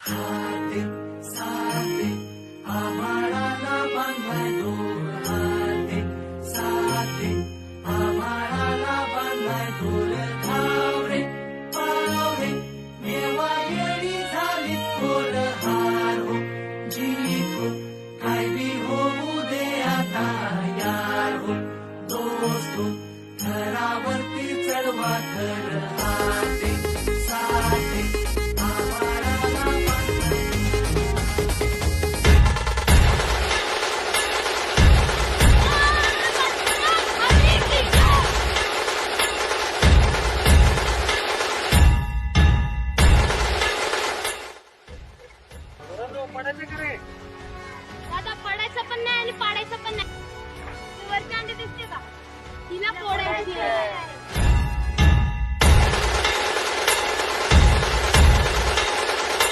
हाते साथे आभाळाला बांधलाय दोर, हाते साथे आभाळाला बांधलाय दोर. धावरे पावरे मेवा येळी झाली थोर, हार हो जीत हो काय बी होऊ दे आता, यार हो दोस्त हो थरावरती चढवा थर. हाते साथे आभाळाला बांधलाय. पडायचं का